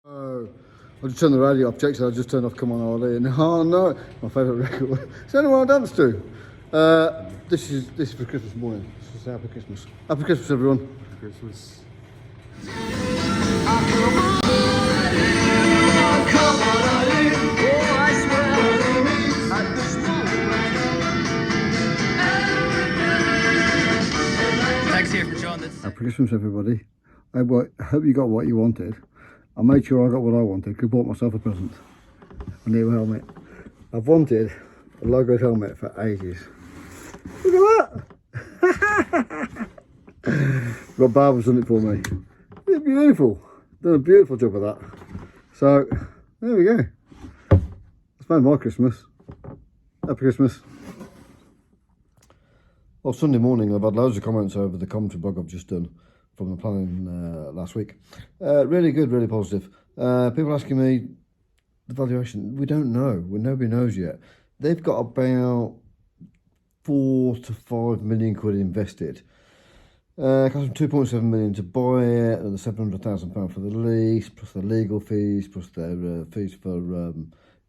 Oh, I just turned the radio off. Jake said I just turned off Come On Holiday, and oh no, my favourite record. It's the only one I dance to. This is for Christmas morning. This is Happy Christmas. Happy Christmas, everyone. Happy Christmas. Thanks here for John. Happy Christmas, everybody. I hope you got what you wanted. I made sure I got what I wanted. I bought myself a present. A new helmet. I've wanted a logo helmet for ages. Look at that! Got Barbara's done it for me. It's beautiful. Done a beautiful job of that. So there we go. That's made my Christmas. Happy Christmas. Well, Sunday morning I've had loads of comments over the commentary blog I've just done from the planning last week. Really good, really positive. People asking me the valuation. We don't know. Nobody knows yet. They've got about 4 to 5 million quid invested. It cost them 2.7 million to buy it, and the £700,000 for the lease, plus the legal fees, plus their fees for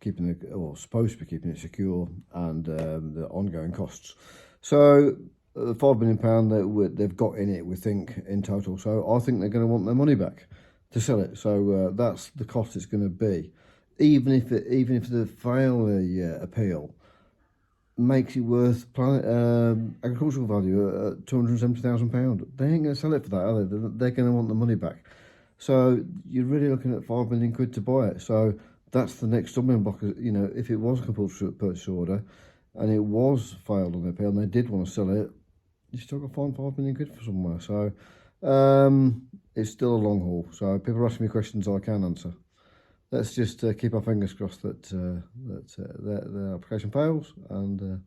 keeping it, or supposed to be keeping it secure, and the ongoing costs. So £5 million that they've got in it, we think, in total. So I think they're going to want their money back to sell it. So that's the cost it's going to be. Even if they fail the appeal, makes it worth agricultural value at £270,000. They ain't going to sell it for that, are they? They're going to want the money back. So you're really looking at 5 million quid to buy it. So that's the next stumbling block. You know, if it was a compulsory purchase order and it was failed on the appeal and they did want to sell it, you still got to find 5 million quid for somewhere. So it's still a long haul. So people are asking me questions I can answer. Let's just keep our fingers crossed that the application fails, and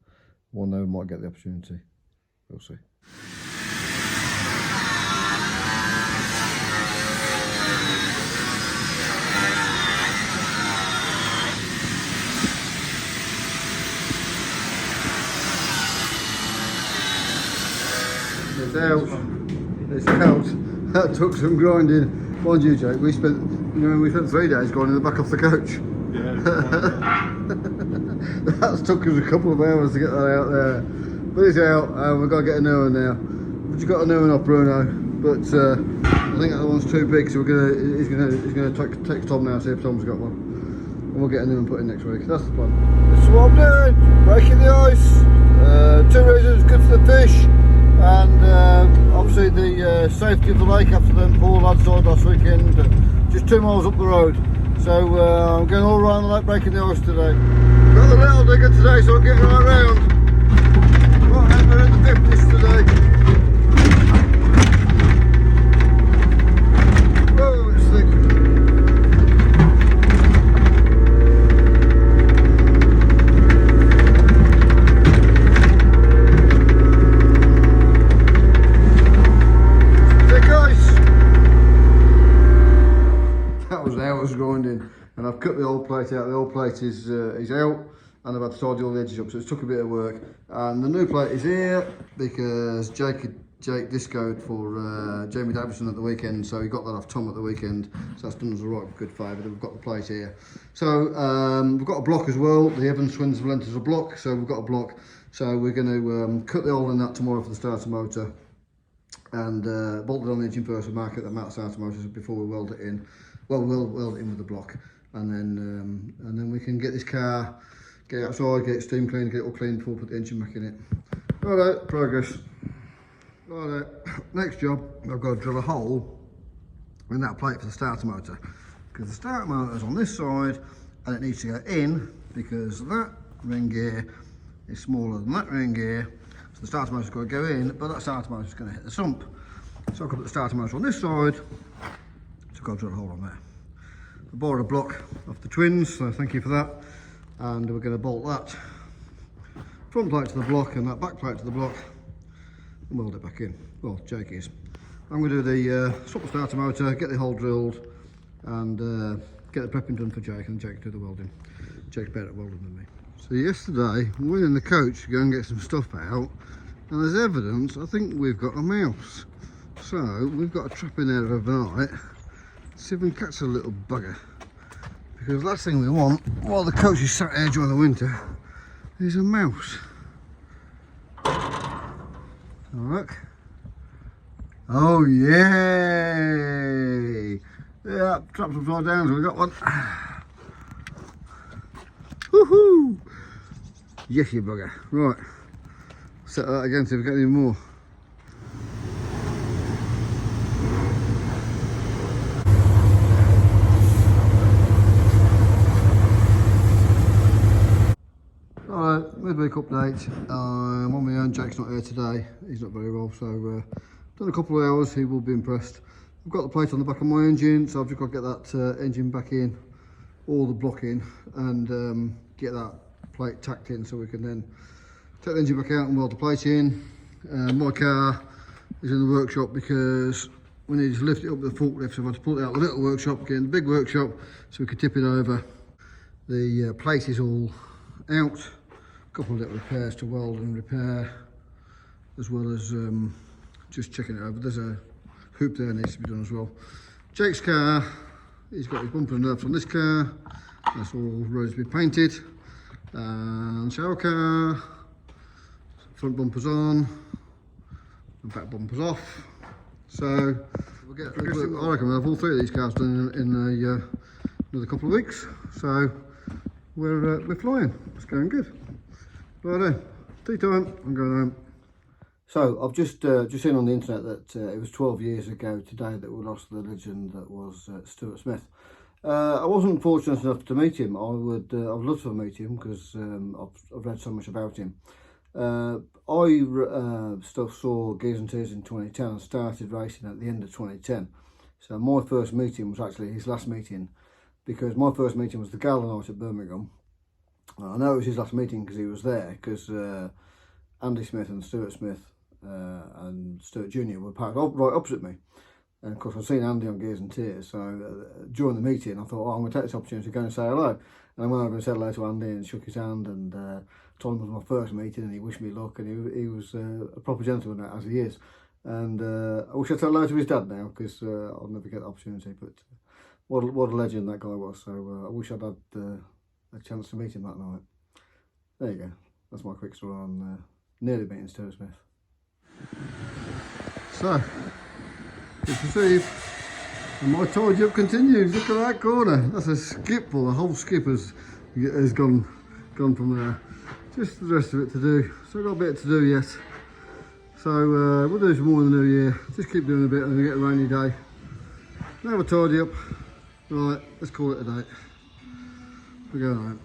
one day we might get the opportunity. We'll see. It's out. It's out. That took some grinding. Mind you, Jake, we spent 3 days going in the back of the coach. Yeah. That's took us a couple of hours to get that out there. But it's out, and we've got to get a new one now. We've just got a new one off Bruno, but I think that one's too big, so he's gonna take Tom now, see if Tom's got one. And we'll get a new one put in next week. That's the plan. This is what I'm doing, breaking the ice. 2 reasons, good for the fish. And obviously the safety of the lake after them poor lads died last weekend, just 2 miles up the road. So I'm going all around the lake breaking the ice today. Got the little digger today, so I'm getting right round. Right, we're in the 50s today. Oh, it's thick. Grinding, and I've cut the old plate out. The old plate is out, and I've had to tidy all the edges up, so it's took a bit of work. And the new plate is here because Jake discoed for Jamie Davison at the weekend, so he got that off Tom at the weekend, so that's done us a right good favour that we've got the plate here. So we've got a block as well. The Evans Twins have lent us a block, so we've got a block, so we're going to cut the hole in that tomorrow for the starter motor, and bolt it on the engine first and mark it that Matt starter motor before we weld it in. Well, we'll weld it in with the block, and then we can get this car, get it outside, get it steam cleaned, get it all cleaned before we put the engine back in it. Righto, progress. Righto, next job, I've got to drill a hole in that plate for the starter motor, because the starter motor is on this side, and it needs to go in because that ring gear is smaller than that ring gear, so the starter motor's got to go in, but that starter motor's going to hit the sump. So I've got the starter motor on this side. So I've got to drill a hole on there. I borrowed a block off the Twins, so thank you for that. And we're going to bolt that front plate to the block and that back plate to the block and weld it back in. Well, Jake is. I'm going to do the swap the starter motor, get the hole drilled, and get the prepping done for Jake, and Jake do the welding. Jake's better at welding than me. So yesterday, we went in the coach to go and get some stuff out, and there's evidence, I think we've got a mouse. So we've got a trap in there overnight See if we can catch a little bugger. Because last thing we want, while the coach is sat here during the winter, is a mouse. Oh, look. Oh, yay! Yeah, traps upside down, so we got one. Woohoo! Yes, you bugger. Right. Set that again, see if we get any more. Alright, midweek update. I'm on my own, Jake's not here today. He's not very well, so done a couple of hours, he will be impressed. I've got the plate on the back of my engine, so I've just got to get that engine back in, all the block in, and get that plate tacked in so we can then take the engine back out and weld the plate in. My car is in the workshop because we need to lift it up with the forklift, so I've had to pull it out of the little workshop, get in the big workshop so we can tip it over. The plate is all out. A couple of little repairs to weld and repair, as well as just checking it over. There's a hoop there needs to be done as well. Jake's car, he's got his bumper and nerfs on this car. That's all ready to be painted. And shower car, front bumper's on, and back bumper's off. So we'll get. I reckon we'll have all three of these cars done in another couple of weeks. So we're flying. It's going good. Right then, tea time. I'm going home. So I've just seen on the internet that it was 12 years ago today that we lost the legend that was Stuart Smith. I wasn't fortunate enough to meet him. I'd love to meet him because I've read so much about him. I still saw Gears and Tears in 2010 and started racing at the end of 2010. So my first meeting was actually his last meeting, because my first meeting was the gala night at Birmingham. I know it was his last meeting because he was there, because Andy Smith and Stuart Smith and Stuart Jr. were parked right opposite me. And of course I've seen Andy on Gears and Tears, so during the meeting I thought, oh, I'm going to take this opportunity to go and say hello. And I went over and said hello to Andy and shook his hand, and told him it was my first meeting, and he wished me luck, and he was a proper gentleman, as he is. And I wish I'd said hello to his dad now, because I'll never get the opportunity, but what a legend that guy was. So I wish I'd had a chance to meet him that night. There you go, that's my quick story on nearly meeting Stuart Smith. So, Christmas Eve, and my tidy up continues. Look at that corner, that's a skip full, the whole skip has gone from there. Just the rest of it to do, so I've got a bit to do yet. So we'll do some more in the new year, just keep doing a bit and we get a rainy day. Now we'll tidy up. Right, let's call it a day. We're going home.